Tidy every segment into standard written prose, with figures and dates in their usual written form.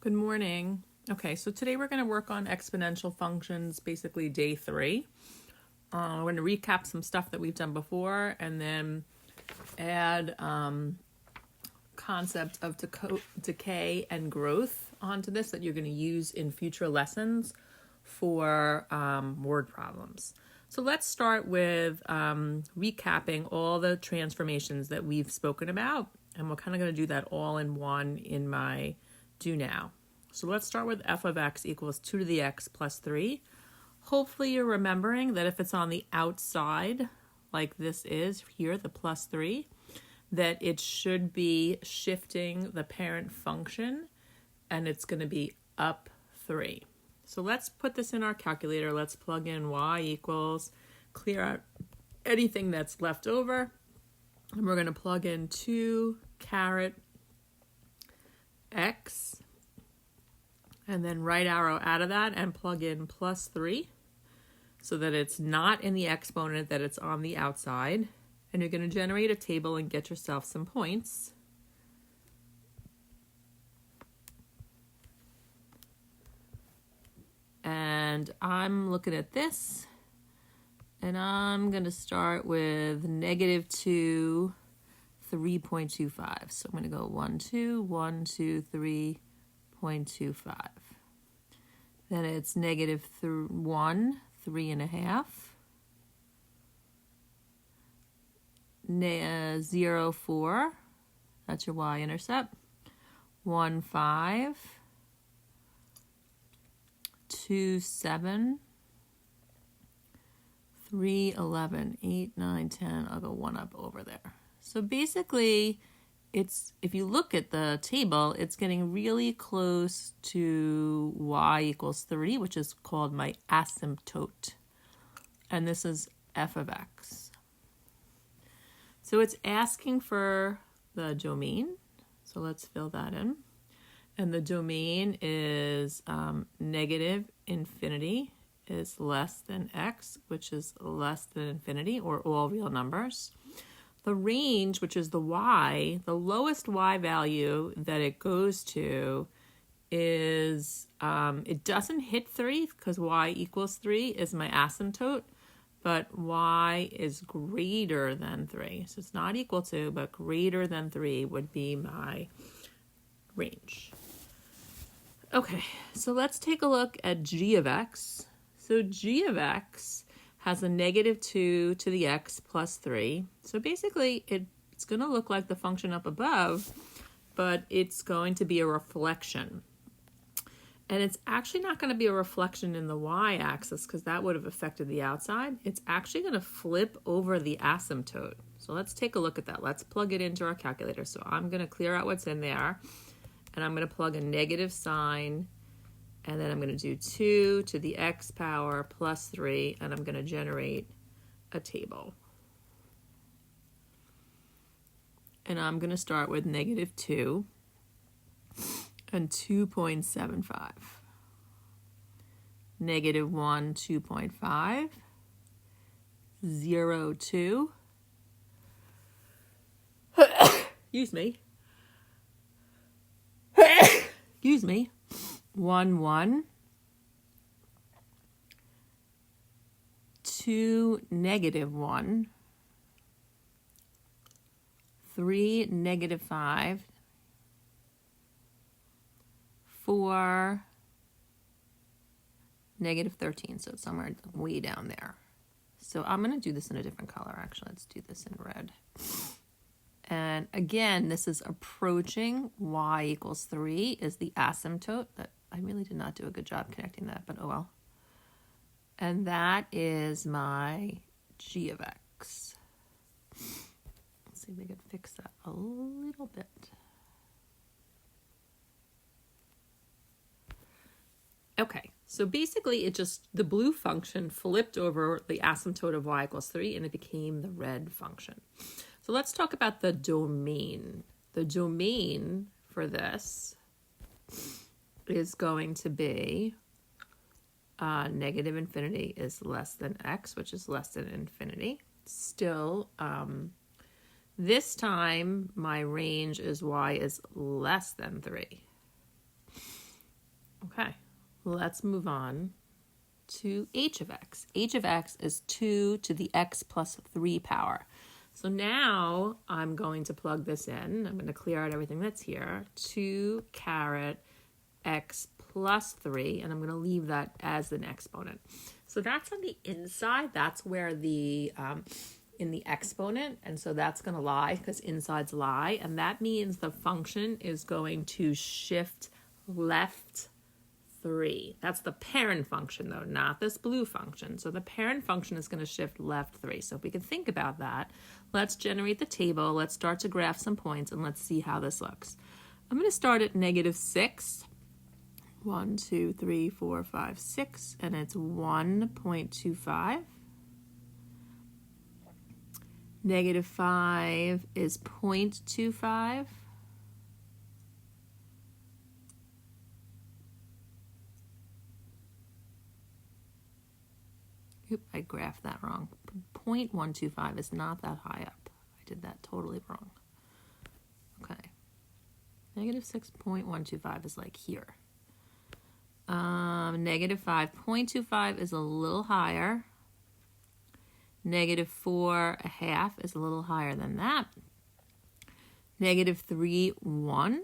Good morning. Okay, so today we're going to work on exponential functions, basically day 3. We're going to recap some stuff that we've done before and then add concept of decay and growth onto this that you're going to use in future lessons for word problems. So let's start with recapping all the transformations that we've spoken about, and we're kind of going to do that all in one in my do now. So let's start with f of x equals 2 to the x plus 3. Hopefully you're remembering that if it's on the outside, like this is here, the plus 3, that it should be shifting the parent function, and it's going to be up 3. So let's put this in our calculator. Let's plug in y equals, clear out anything that's left over, and we're going to plug in 2 caret x, and then right arrow out of that and plug in plus 3 so that it's not in the exponent, that it's on the outside. And you're going to generate a table and get yourself some points. And I'm looking at this, and I'm going to start with negative 2, 3.25. So I'm going to go 1, 2, 1, 2, 3.25. Then it's negative 1, 3.5. 0, 4. That's your y-intercept. 1, 5. 2, 7. 3, 11. 8, 9, 10. I'll go 1 up over there. So basically, if you look at the table, it's getting really close to y equals 30, which is called my asymptote. And this is f of x. So it's asking for the domain. So let's fill that in. And the domain is negative infinity is less than x, which is less than infinity, or all real numbers. The range, which is the y, the lowest y value that it goes to is, it doesn't hit 3 because y equals 3 is my asymptote, but y is greater than 3. So it's not equal to, but greater than 3 would be my range. Okay, so let's take a look at g of x. So g of x has a negative 2 to the x plus 3. So basically, it's going to look like the function up above, but it's going to be a reflection. And it's actually not going to be a reflection in the y-axis because that would have affected the outside. It's actually going to flip over the asymptote. So let's take a look at that. Let's plug it into our calculator. So I'm going to clear out what's in there, and I'm going to plug a negative sign, and then I'm going to do 2 to the x power plus 3, and I'm going to generate a table. And I'm going to start with negative 2 and 2.75. Negative 1, 2.5. 0, 2. Excuse me. Excuse me. 1, 1. 2, negative 1. 3, negative 5. 4, negative 13. So it's somewhere way down there. So I'm going to do this in a different color. Actually, let's do this in red. And again, this is approaching y equals 3 is the asymptote. That I really did not do a good job connecting that, but oh well. And that is my g of x. Let's see if we can fix that a little bit. Okay, so basically the blue function flipped over the asymptote of y equals 3 and it became the red function. So let's talk about the domain. The domain for this is going to be negative infinity is less than x, which is less than infinity. Still, this time my range is y is less than 3. Okay, let's move on to h of x. H of x is 2 to the x plus 3 power. So now I'm going to plug this in. I'm going to clear out everything that's here. 2 caret x plus 3, and I'm going to leave that as an exponent. So that's on the inside. That's where the in the exponent, and so that's going to lie because insides lie, and that means the function is going to shift left 3. That's the parent function though, not this blue function. So the parent function is going to shift left 3. So if we can think about that, let's generate the table, let's start to graph some points, and let's see how this looks. I'm going to start at -6. 1, 2, 3, 4, 5, 6, and it's 1.25. -5 is 0.25. Oop, I graphed that wrong. 0.125 is not that high up. I did that totally wrong. Okay. -6.125 is like here. -5.25 is a little higher. -4.5 is a little higher than that. -3.1.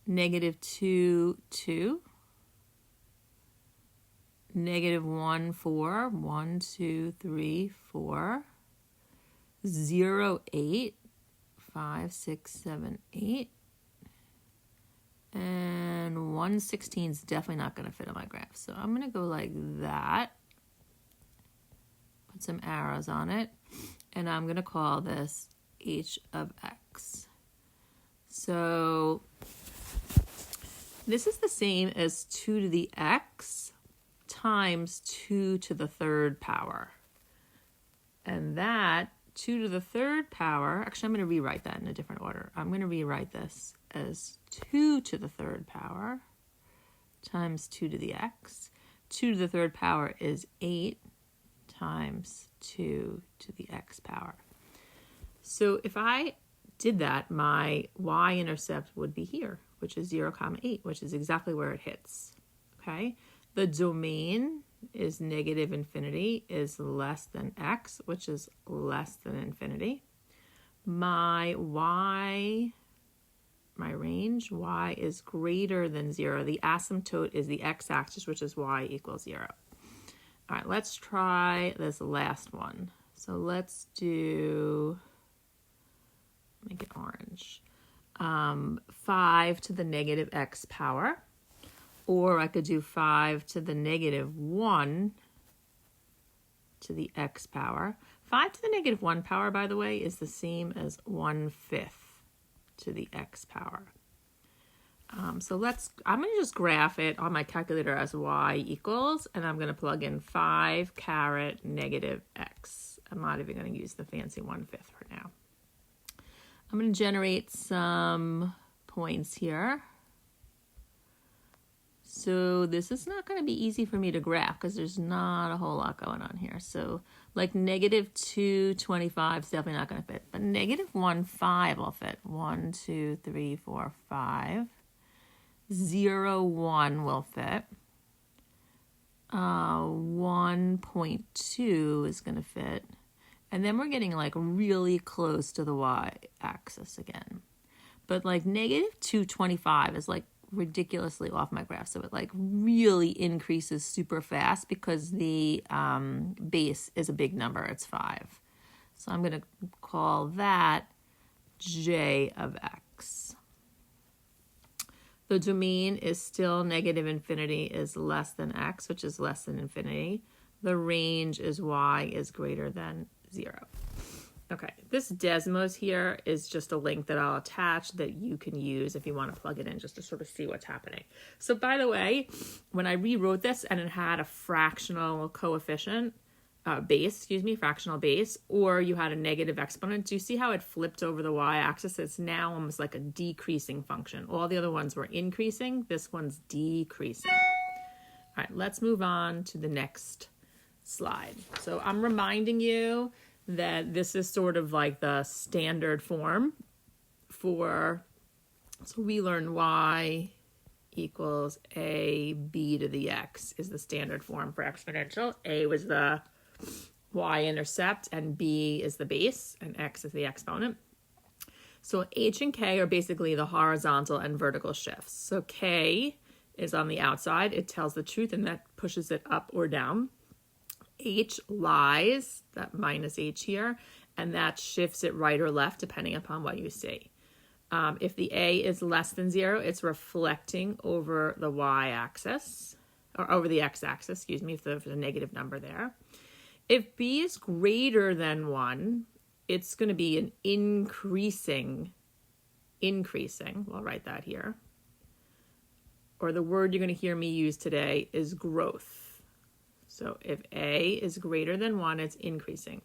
-2.2. -1.4. 1, 2, 3, 4. 0.8. 5, 6, 7, 8. And 1.16 is definitely not going to fit on my graph. So I'm going to go like that. Put some arrows on it. And I'm going to call this h of x. So this is the same as 2 to the x times 2 to the third power. And that 2 to the third power, actually I'm going to rewrite that in a different order. I'm going to rewrite this as 2 to the third power times 2 to the x. 2 to the third power is 8 times 2 to the x power. So if I did that, my y-intercept would be here, which is 0.8, which is exactly where it hits. Okay? The domain is -infinity is less than x, which is less than infinity. My range, y is greater than 0. The asymptote is the x-axis, which is y equals 0. All right, let's try this last one. So let's do, make it orange, 5 to the -x power. Or I could do 5 to the -1 to the x power. 5 to the -1 power, by the way, is the same as 1/5 to the x power. So I'm going to just graph it on my calculator as y equals, and I'm going to plug in 5 caret -x. I'm not even going to use the fancy 1/5 for now. I'm going to generate some points here. So this is not going to be easy for me to graph because there's not a whole lot going on here. So like -2.25 is definitely not going to fit, but -1.5 will fit. 1, 2, 3, 4, 5. 0.1 will fit. 1.2 is going to fit. And then we're getting like really close to the y-axis again. But like -2.25 is like ridiculously off my graph, so it like really increases super fast because the base is a big number, it's 5. So I'm going to call that j of x. The domain is still -infinity is less than x, which is less than infinity. The range is y is greater than 0. Okay, this Desmos here is just a link that I'll attach that you can use if you want to plug it in just to sort of see what's happening. So by the way, when I rewrote this and it had a fractional coefficient, fractional base, or you had a negative exponent, do you see how it flipped over the y-axis? It's now almost like a decreasing function. All the other ones were increasing. This one's decreasing. All right, let's move on to the next slide. So I'm reminding you that this is sort of like the standard form for, so we learned y equals AB to the x is the standard form for exponential. A was the y-intercept, and B is the base, and x is the exponent. So H and K are basically the horizontal and vertical shifts. So K is on the outside. It tells the truth, and that pushes it up or down. H lies, that minus H here, and that shifts it right or left depending upon what you see. If the A is less than 0, it's reflecting over the y-axis, or over the x-axis, excuse me, if there's a negative number there. If B is greater than 1, it's going to be an increasing, I'll write that here. Or the word you're going to hear me use today is growth. So if A is greater than 1, it's increasing.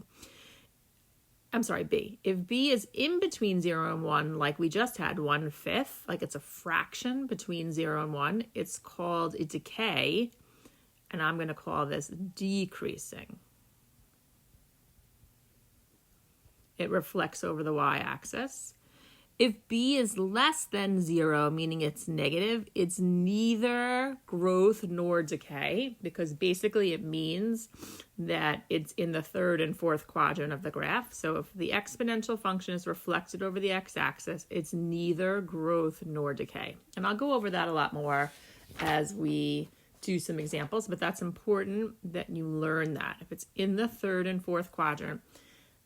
I'm sorry, B. If B is in between 0 and 1, like we just had, 1/5, like it's a fraction between 0 and 1, it's called a decay, and I'm going to call this decreasing. It reflects over the y-axis. If B is less than 0, meaning it's negative, it's neither growth nor decay, because basically it means that it's in the third and fourth quadrant of the graph. So if the exponential function is reflected over the x-axis, it's neither growth nor decay. And I'll go over that a lot more as we do some examples, but that's important that you learn that. If it's in the third and fourth quadrant,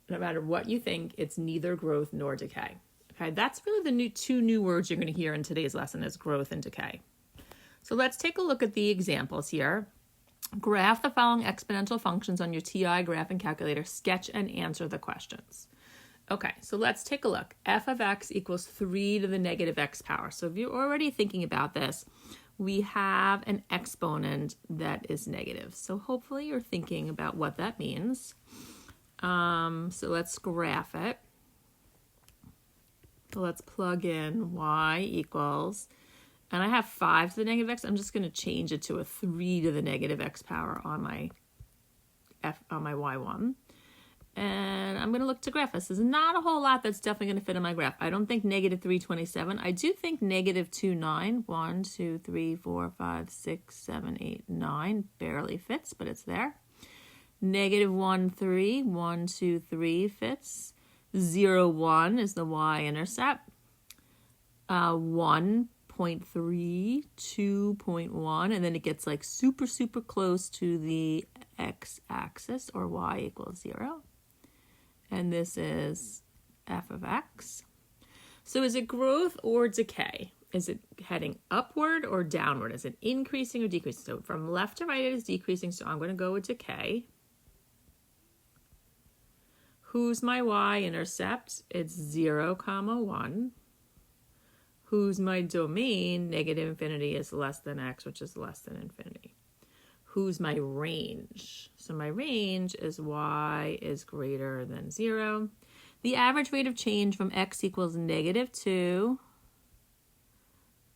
no matter what you think, it's neither growth nor decay. Okay, that's really the two new words you're going to hear in today's lesson is growth and decay. So let's take a look at the examples here. Graph the following exponential functions on your TI graphing calculator. Sketch and answer the questions. Okay, so let's take a look. F of x equals 3 to the negative x power. So if you're already thinking about this, we have an exponent that is negative. So hopefully you're thinking about what that means. So let's graph it. So let's plug in y equals, and I have 5 to the negative x. I'm just going to change it to a 3 to the negative x power on my y1. And I'm going to look to graph this. There's not a whole lot that's definitely going to fit in my graph. I don't think negative 327. I do think negative 29. 1, 2, 3, 4, 5, 6, 7, 8, 9 barely fits, but it's there. Negative 1, 3. 1, 2, 3 fits. 0, 1 is the y-intercept. 1.3, 2.1, and then it gets like super, super close to the x-axis, or y equals 0. And this is f of x. So is it growth or decay? Is it heading upward or downward? Is it increasing or decreasing? So from left to right it is decreasing, so I'm going to go with decay. Who's my y-intercept? It's 0, 1. Who's my domain? Negative infinity is less than x, which is less than infinity. Who's my range? So my range is y is greater than 0. The average rate of change from x equals negative 2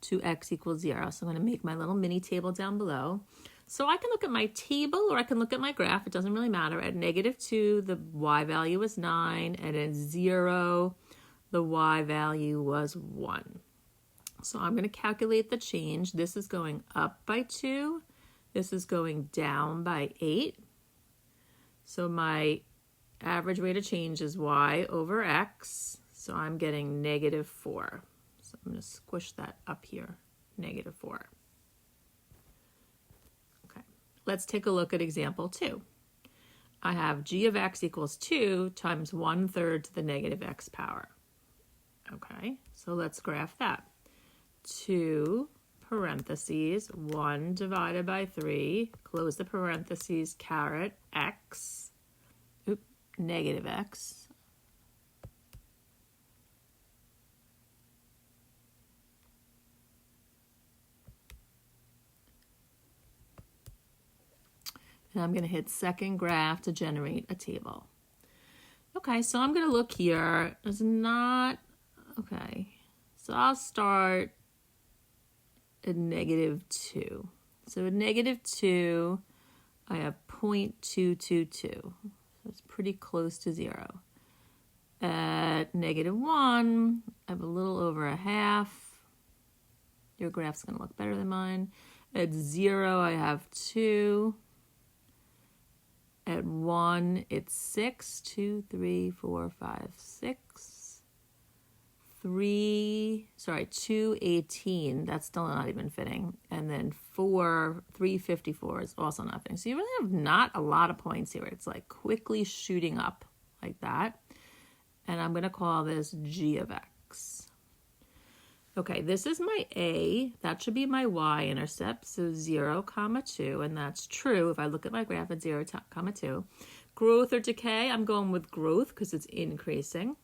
to x equals 0. So I'm going to make my little mini table down below. So I can look at my table or I can look at my graph. It doesn't really matter. At negative 2, the y value was 9. And at 0, the y value was 1. So I'm going to calculate the change. This is going up by 2. This is going down by 8. So my average rate of change is y over x. So I'm getting negative 4. So I'm going to squish that up here, negative 4. Let's take a look at example 2. I have g of x equals 2 times 1/3 to the negative x power. Okay, so let's graph that. 2 parentheses, 1 divided by 3, close the parentheses, caret x, negative x. And I'm going to hit second graph to generate a table. Okay, so I'm going to look here. It's not, okay. So I'll start at negative 2. So at negative 2, I have 0.222. So it's pretty close to 0. At negative 1, I have a little over a half. Your graph's going to look better than mine. At 0, I have 2. At 1, it's 6. 2, 3, 4, 5, 6. 2, 18. That's still not even fitting. And then 4, 354 is also not fitting. So you really have not a lot of points here. It's like quickly shooting up like that. And I'm going to call this g of x. Okay, this is my a. That should be my y-intercept. So 0, 2. And that's true. If I look at my graph at 0, 2. Growth or decay, I'm going with growth because it's increasing.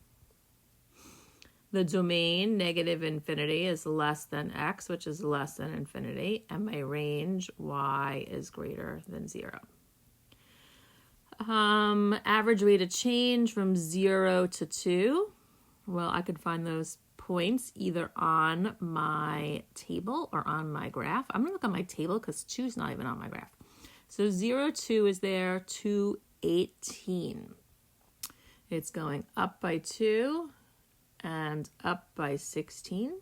The domain, negative infinity, is less than x, which is less than infinity. And my range, y, is greater than 0. Average rate of change from 0 to 2. Well, I could find those points either on my table or on my graph. I'm going to look on my table because 2 is not even on my graph. So 0, 2 is there, 2, 18. It's going up by 2 and up by 16.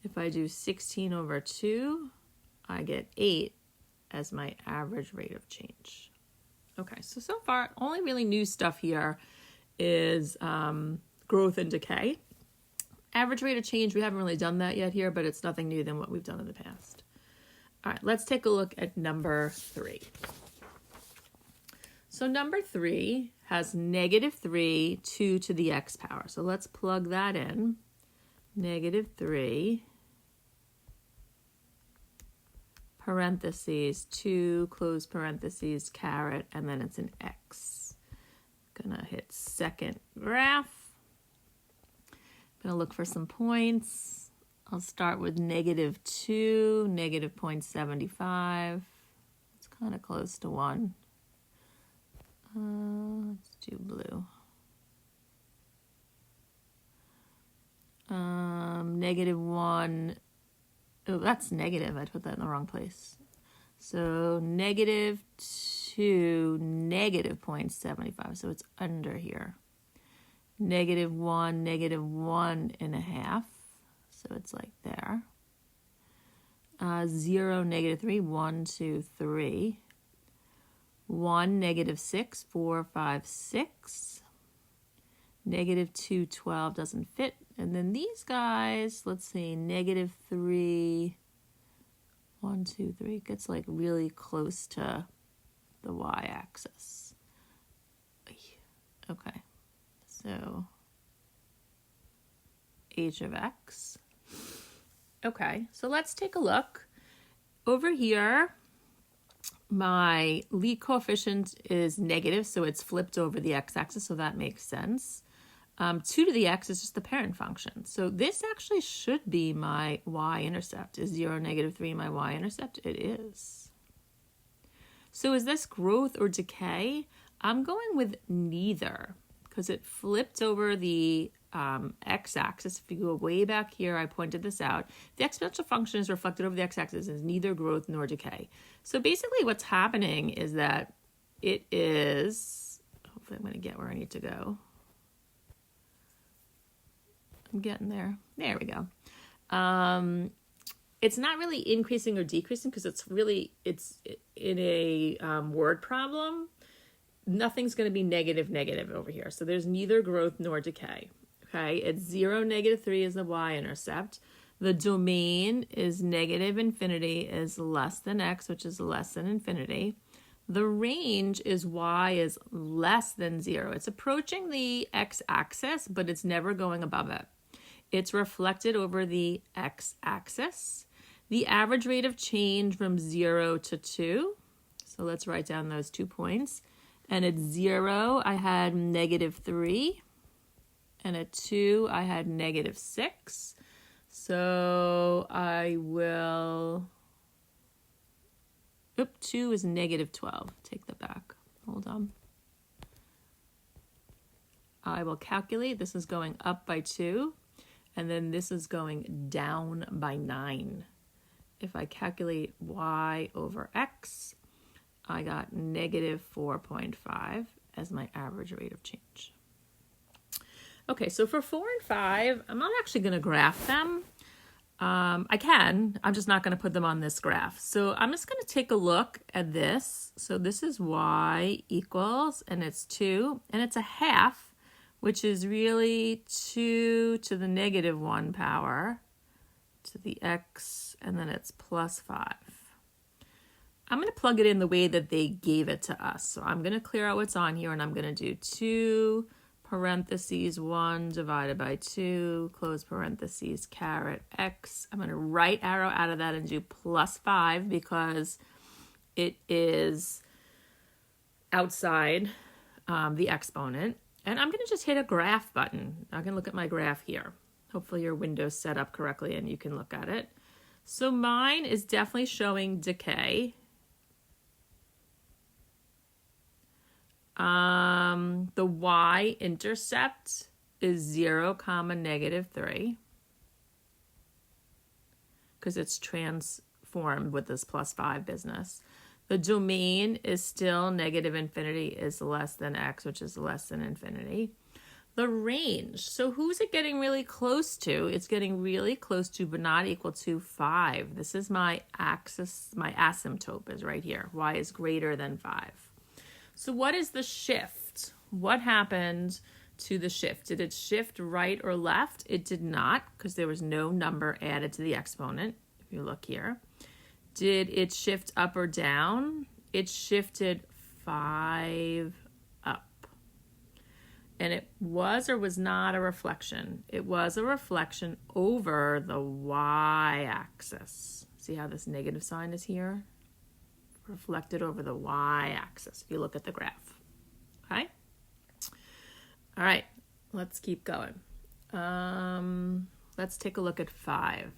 If I do 16 over 2, I get 8 as my average rate of change. Okay, so far, only really new stuff here is growth and decay. Average rate of change, we haven't really done that yet here, but it's nothing new than what we've done in the past. All right, let's take a look at number 3. So number 3 has negative 3, 2 to the x power. So let's plug that in. Negative 3, parentheses, 2, close parentheses, caret, and then it's an x. Gonna hit second graph. Gonna look for some points. I'll start with negative 2, negative 0.75. It's kind of close to 1. Let's do blue. Negative 1. Oh, that's negative. I put that in the wrong place. So negative 2, negative 0.75. So it's under here. Negative 1, negative 1.5. So it's like there. 0, negative 3, 1, 2, 3. 1, negative 6, 4, 5, 6. Negative 2, 12 doesn't fit. And then these guys, let's see, negative 3, 1, 2, 3, gets like really close to the y-axis. Okay, so h of x. Okay, so let's take a look. Over here, my lead coefficient is negative, so it's flipped over the x-axis, so that makes sense. 2 to the x is just the parent function. So this actually should be my y-intercept. Is 0, negative 3 my y-intercept? It is. So is this growth or decay? I'm going with neither because it flipped over the x-axis. If you go way back here, I pointed this out. The exponential function is reflected over the x-axis as neither growth nor decay. So basically what's happening is that it is, hopefully I'm going to get where I need to go. I'm getting there. There we go. It's not really increasing or decreasing because it's in a word problem. Nothing's going to be negative over here. So there's neither growth nor decay. Okay, it's 0, negative 3 is the y-intercept. The domain is negative infinity is less than x, which is less than infinity. The range is y is less than 0. It's approaching the x-axis, but it's never going above it. It's reflected over the x-axis. The average rate of change from 0 to 2. So let's write down those 2 points. And at 0, I had negative 3. And at 2, I had negative 6. So I will... 2 is negative 12. Take that back. Hold on. I will calculate. This is going up by 2. And then this is going down by 9. If I calculate y over x, I got negative 4.5 as my average rate of change. Okay, so for 4 and 5, I'm not actually going to graph them. I can, I'm just not going to put them on this graph. So I'm just going to take a look at this. So this is y equals, and it's 2, and it's a half, which is really 2 to the negative 1 power to the x, and then it's plus 5. I'm going to plug it in the way that they gave it to us. So I'm going to clear out what's on here, and I'm going to do 2 parentheses 1 divided by 2, close parentheses, caret x. I'm going to right arrow out of that and do plus 5 because it is outside the exponent. And I'm going to just hit a graph button. I can look at my graph here. Hopefully your window's set up correctly and you can look at it. So mine is definitely showing decay. The y-intercept is 0, negative 3 because it's transformed with this plus 5 business. The domain is still negative infinity is less than x, which is less than infinity. The range, so who's it getting really close to? It's getting really close to but not equal to 5. This is my axis, my asymptote is right here. Y is greater than 5. So what is the shift? What happened to the shift? Did it shift right or left? It did not, because there was no number added to the exponent, if you look here. Did it shift up or down? It shifted 5 up. And it was or was not a reflection. It was a reflection over the y-axis. See how this negative sign is here? Reflected over the y-axis if you look at the graph. Okay? All right, let's keep going. Let's take a look at 5.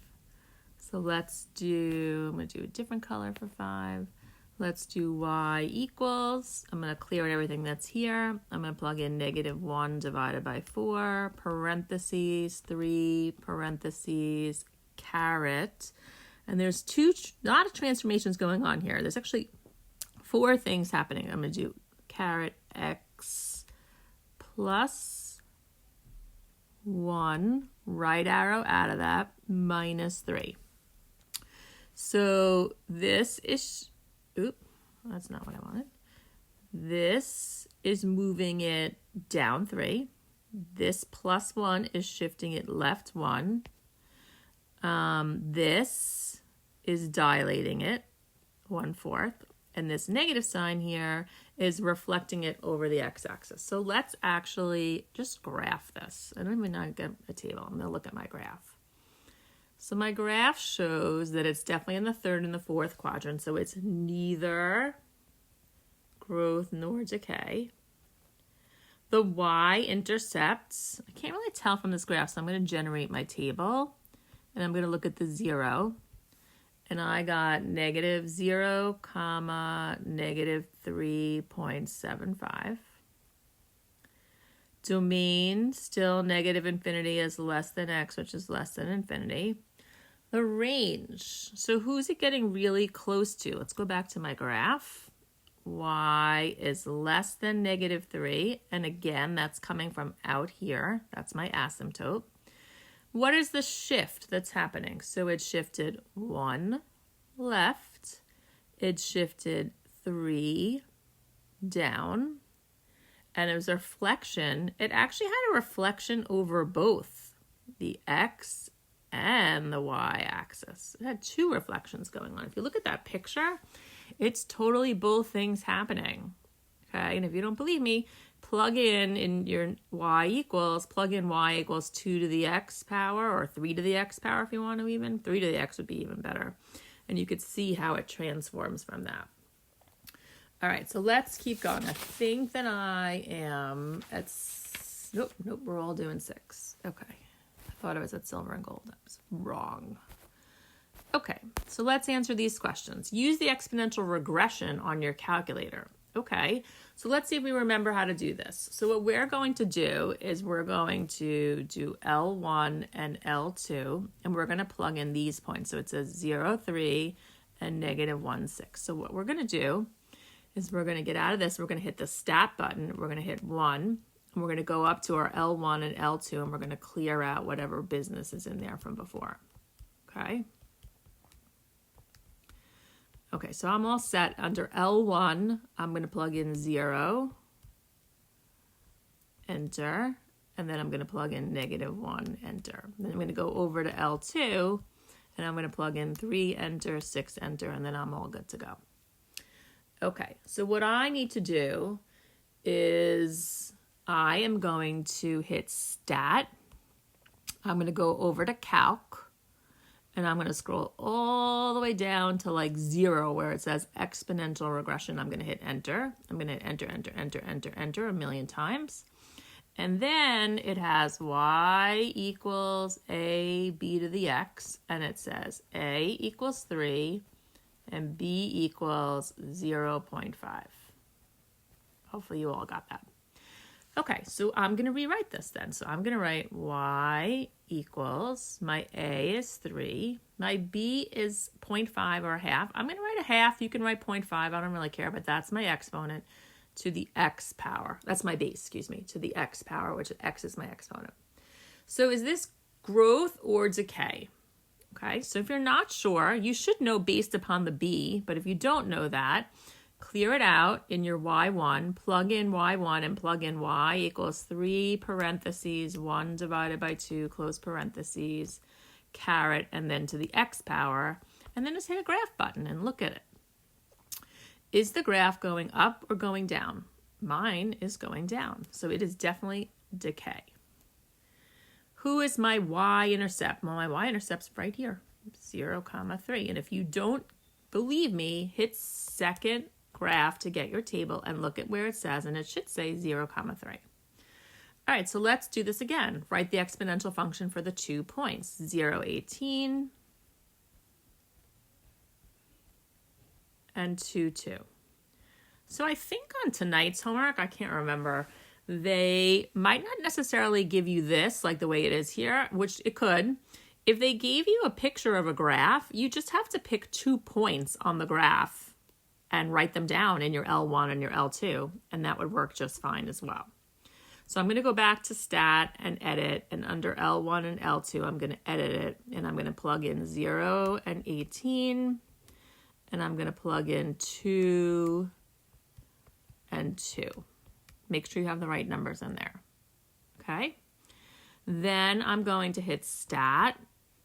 So let's do, I'm going to do a different color for 5. Let's do y equals, I'm going to clear out everything that's here. I'm going to plug in negative 1 divided by 4, parentheses, 3, parentheses, caret. And there's a lot of transformations going on here. There's actually 4 things happening. I'm going to do caret x plus 1, right arrow out of that, minus 3. So this is, that's not what I wanted. This is moving it down 3. This plus 1 is shifting it left 1. This is dilating it 1/4. And this negative sign here is reflecting it over the x-axis. So let's actually just graph this. I don't even know how to get a table. I'm going to look at my graph. So my graph shows that it's definitely in the 3rd and the 4th quadrant. So it's neither growth nor decay. The y-intercepts, I can't really tell from this graph, so I'm going to generate my table. And I'm going to look at the 0. And I got negative 0, negative 3.75. Domain, still negative infinity is less than x, which is less than infinity. The range, so who's it getting really close to? Let's go back to my graph. Y is less than negative 3. And again, that's coming from out here. That's my asymptote. What is the shift that's happening? So it shifted 1 left. It shifted 3 down. And it was a reflection. It actually had a reflection over both the x and the y-axis. It had 2 reflections going on. If you look at that picture, it's totally both things happening. Okay, and if you don't believe me, plug in your y equals 2 to the x power or 3 to the x power if you want to even. 3 to the x would be even better. And you could see how it transforms from that. All right, so let's keep going. I think that I am at, nope, we're all doing 6. Okay, I thought I was at silver and gold. I was wrong. Okay, so let's answer these questions. Use the exponential regression on your calculator. Okay, so let's see if we remember how to do this. So what we're going to do is we're going to do L1 and L2, and we're going to plug in these points. So it says 0, 3, and negative 1, 6. So what we're going to do is we're going to get out of this. We're going to hit the stat button. We're going to hit 1, and we're going to go up to our L1 and L2, and we're going to clear out whatever business is in there from before. Okay. Okay, so I'm all set. Under L1, I'm going to plug in 0, enter, and then I'm going to plug in -1, enter. Then I'm going to go over to L2, and I'm going to plug in 3, enter, 6, enter, and then I'm all good to go. Okay, so what I need to do is I am going to hit Stat. I'm going to go over to Calc. And I'm going to scroll all the way down to like 0 where it says exponential regression. I'm going to hit enter. I'm going to hit enter, enter, enter, enter, enter 1,000,000 times. And then it has y equals a b to the x. And it says a equals 3 and b equals 0.5. Hopefully you all got that. Okay, so I'm going to rewrite this then. So I'm going to write y equals, my a is 3, my b is 0.5 or a half. I'm going to write a half. You can write 0.5. I don't really care, but that's my exponent to the x power. That's my base, excuse me, to the x power, which x is my exponent. So is this growth or decay? Okay, so if you're not sure, you should know based upon the b, but if you don't know that, clear it out in your y1, plug in y1 and plug in y equals 3 parentheses, 1 divided by 2, close parentheses, caret, and then to the x power, and then just hit a graph button and look at it. Is the graph going up or going down? Mine is going down, so it is definitely decay. Who is my y-intercept? Well, my y-intercept's right here, 0, 3. And if you don't believe me, hit second graph to get your table and look at where it says, and it should say 0, 3. All right, so let's do this again. Write the exponential function for the 2 points, 0, 18, and 2, 2. So I think on tonight's homework, I can't remember, they might not necessarily give you this like the way it is here, which it could. If they gave you a picture of a graph, you just have to pick 2 points on the graph and write them down in your L1 and your L2, and that would work just fine as well. So I'm going to go back to Stat and Edit, and under L1 and L2, I'm going to edit it, and I'm going to plug in 0 and 18, and I'm going to plug in 2 and 2. Make sure you have the right numbers in there, okay? Then I'm going to hit Stat,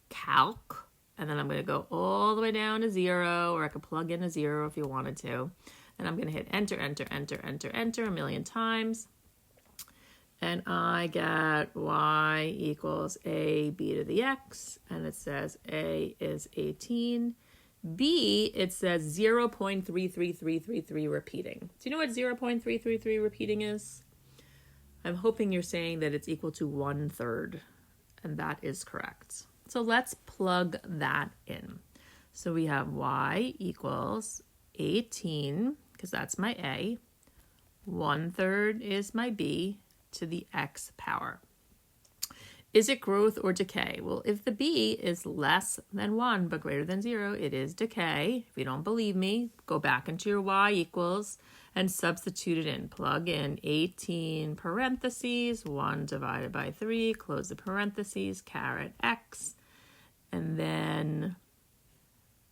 Calc, and then I'm going to go all the way down to 0, or I could plug in a 0 if you wanted to. And I'm going to hit enter, enter, enter, enter, enter 1,000,000 times. And I get y equals a b to the x, and it says a is 18. B, it says 0.33333 repeating. Do you know what 0.333 repeating is? I'm hoping you're saying that it's equal to 1/3, and that is correct. So let's plug that in. So we have y equals 18, because that's my a, 1/3 is my b to the x power. Is it growth or decay? Well, if the b is less than 1 but greater than 0, it is decay. If you don't believe me, go back into your y equals and substitute it in. Plug in 18 parentheses, 1 divided by 3, close the parentheses, caret x, and then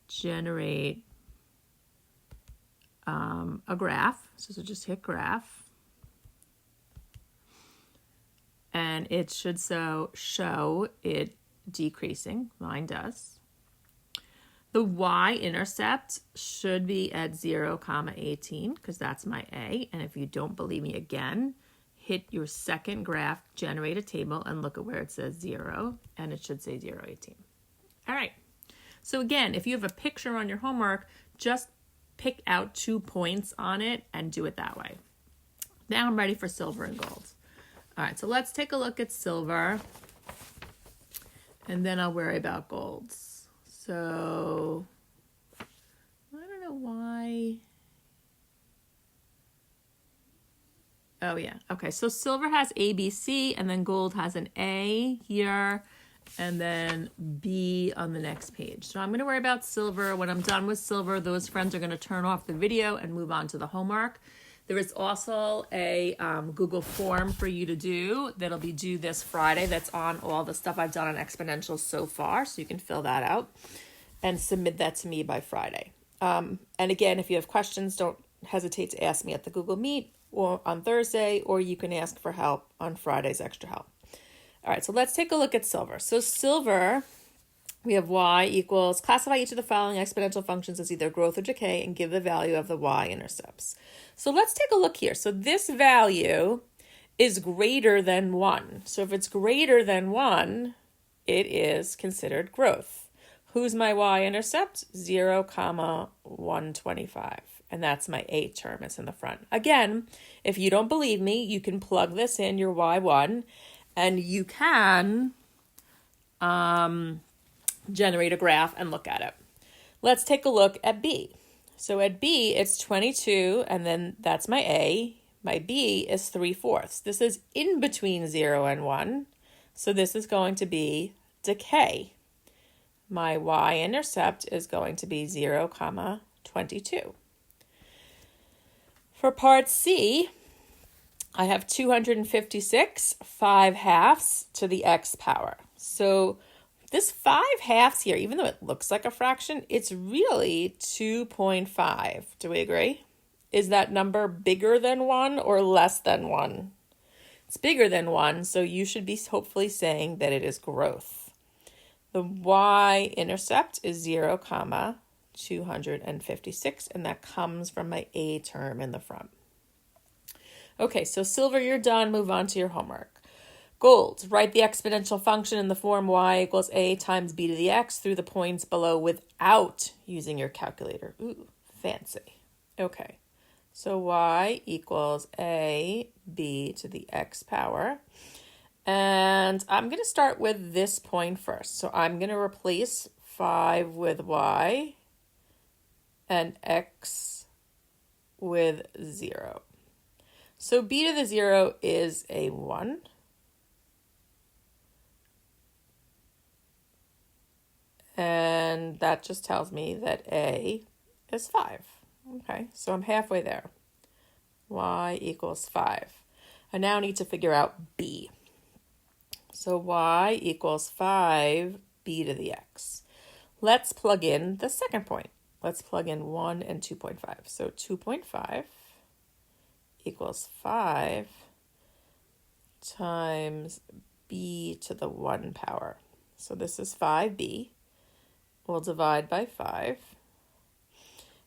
generate a graph. So just hit graph. And it should show it decreasing. Mine does. The y-intercept should be at 0, 18, because that's my a. And if you don't believe me again, hit your second graph, generate a table, and look at where it says 0, and it should say 0, 18. All right. So again, if you have a picture on your homework, just pick out 2 points on it and do it that way. Now I'm ready for silver and gold. All right, so let's take a look at silver, and then I'll worry about golds. So I don't know why. Oh, yeah. Okay, so silver has A, B, C, and then gold has an A here, and then B on the next page. So I'm going to worry about silver. When I'm done with silver, those friends are going to turn off the video and move on to the homework. There is also a Google form for you to do that'll be due this Friday. That's on all the stuff I've done on exponentials so far, so you can fill that out and submit that to me by Friday. And again, if you have questions, don't hesitate to ask me at the Google Meet or on Thursday, or you can ask for help on Friday's Extra Help. All right, so let's take a look at silver. So silver, we have y equals, classify each of the following exponential functions as either growth or decay and give the value of the y-intercepts. So let's take a look here. So this value is greater than 1. So if it's greater than 1, it is considered growth. Who's my y-intercept? 0, 125. And that's my A term. It's in the front. Again, if you don't believe me, you can plug this in, your y1, and you can generate a graph and look at it. Let's take a look at B. So at B, it's 22, and then that's my A. My B is 3/4. This is in between 0 and 1, so this is going to be decay. My y-intercept is going to be 0, 22. For part C, I have 256 5/2 to the x power. So this 5/2 here, even though it looks like a fraction, it's really 2.5. Do we agree? Is that number bigger than 1 or less than 1? It's bigger than 1, so you should be hopefully saying that it is growth. The y-intercept is 0, 256, and that comes from my A term in the front. Okay, so silver, you're done. Move on to your homework. Gold, write the exponential function in the form y equals a times b to the x through the points below without using your calculator. Ooh, fancy. Okay, so y equals a b to the x power. And I'm going to start with this point first. So I'm going to replace 5 with y and x with 0. So b to the 0 is a 1. And that just tells me that a is 5. Okay, so I'm halfway there. Y equals 5. I now need to figure out b. So y equals 5 b to the x. Let's plug in the second point. Let's plug in 1 and 2.5. So 2.5 equals 5 times b to the 1 power. So this is 5b. We'll divide by 5.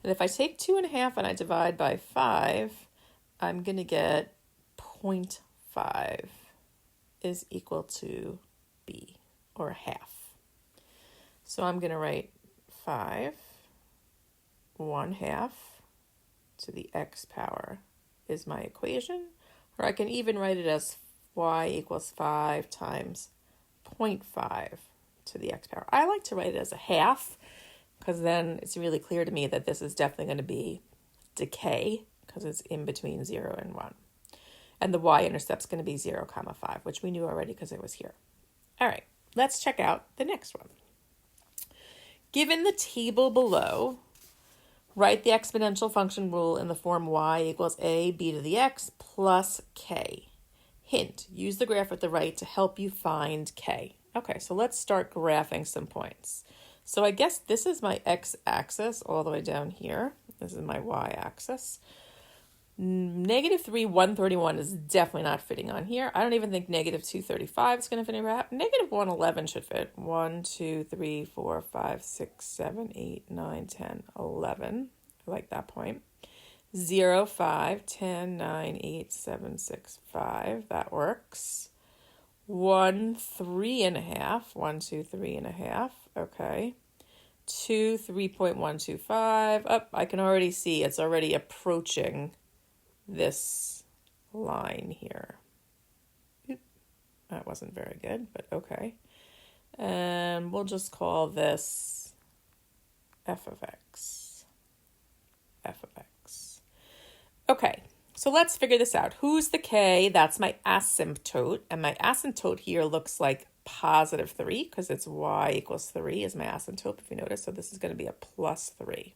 And if I take 2.5 and I divide by 5, I'm going to get 0.5 is equal to b, or half. So I'm going to write 5, 1/2 to the x power is my equation. Or I can even write it as y equals 5 times 0.5 to the x power. I like to write it as a half because then it's really clear to me that this is definitely going to be decay because it's in between 0 and 1. And the y-intercept is going to be 0, 5, which we knew already because it was here. All right, let's check out the next one. Given the table below, write the exponential function rule in the form y equals a b to the x plus k. Hint, use the graph at the right to help you find k. Okay, so let's start graphing some points. So I guess this is my x-axis all the way down here. This is my y-axis. -3, 131 is definitely not fitting on here. I don't even think -235 is going to fit in graph. -111 should fit. 1, 2, 3, 4, 5, 6, 7, 8, 9, 10, 11. I like that point. 0, 5, 10, 9, 8, 7, 6, 5. That works. 1, 3.5. 1, 2, 3.5. Okay. 2, 3.125. Oh, I can already see it's already approaching this line here. That wasn't very good, but okay. And we'll just call this f of x. F of x. Okay, so let's figure this out. Who's the k? That's my asymptote. And my asymptote here looks like +3 because it's y equals 3 is my asymptote, if you notice. So this is going to be a +3.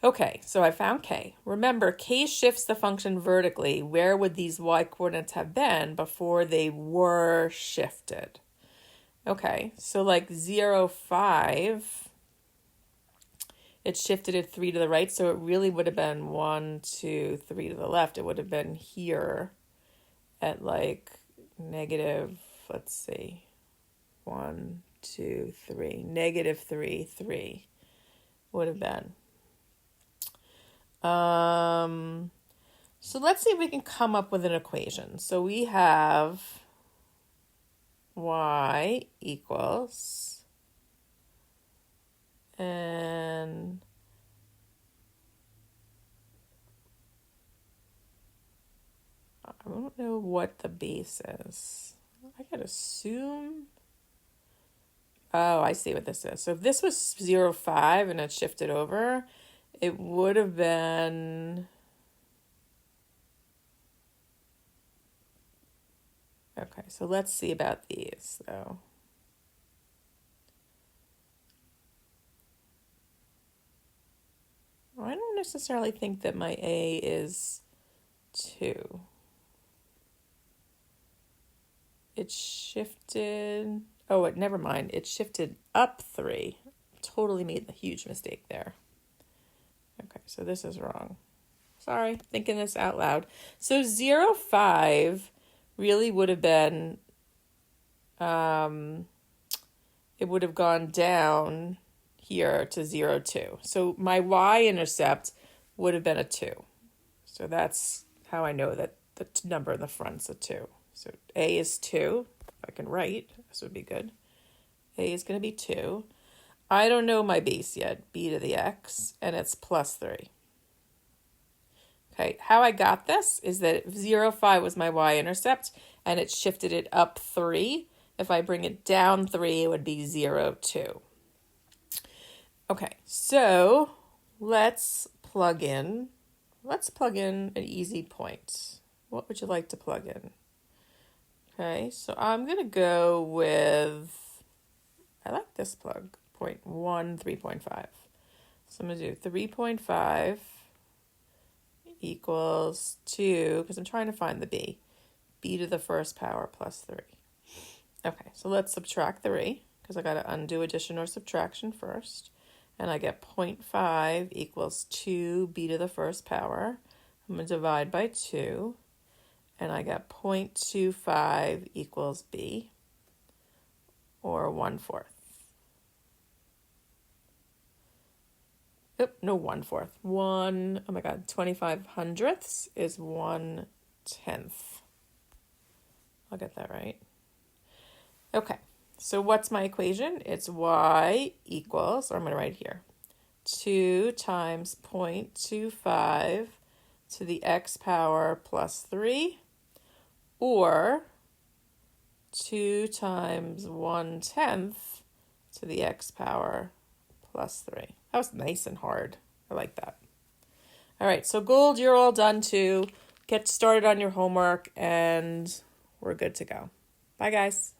Okay, so I found k. Remember, k shifts the function vertically. Where would these y coordinates have been before they were shifted? Okay, so like 0, 5, it shifted it 3 to the right, so it really would have been 1, 2, 3 to the left. It would have been here at like negative, let's see, 1, 2, 3, negative 3, 3 would have been. So let's see if we can come up with an equation. So we have y equals, and I don't know what the base is. I could assume, oh, I see what this is. So if this was 0, 5 and it shifted over, it would have been, okay, so let's see about these though. I don't necessarily think that my A is 2. It shifted, oh, never mind. It shifted up 3. Totally made a huge mistake there. Okay, so this is wrong. Sorry, thinking this out loud. So 0, 5 really would have been, it would have gone down here to 0, 2. So my y-intercept would have been a 2. So that's how I know that the number in the front's a 2. So A is 2. If I can write, this would be good. A is going to be 2. I don't know my base yet, b to the x, and it's plus 3. Okay, how I got this is that 0, 5 was my y-intercept, and it shifted it up 3. If I bring it down 3, it would be 0, 2. Okay, so let's plug in an easy point. What would you like to plug in? Okay, so I'm going to go with, I like this plug, 0.1, 3.5. So I'm going to do 3.5 equals 2, because I'm trying to find the b to the first power plus 3. Okay, so let's subtract 3, because I got to undo addition or subtraction first. And I get 0.5 equals 2b to the first power. I'm going to divide by 2. And I get 0.25 equals b, or 1/4. No 1/4. Oh my God, 25 hundredths is 1/10. I'll get that right. Okay, so what's my equation? It's y equals, or I'm going to write here, 2 times 0.25 to the x power plus 3, or 2 times 1/10 to the x power plus 3. That was nice and hard. I like that. All right, so Gold, you're all done too. Get started on your homework, and we're good to go. Bye, guys.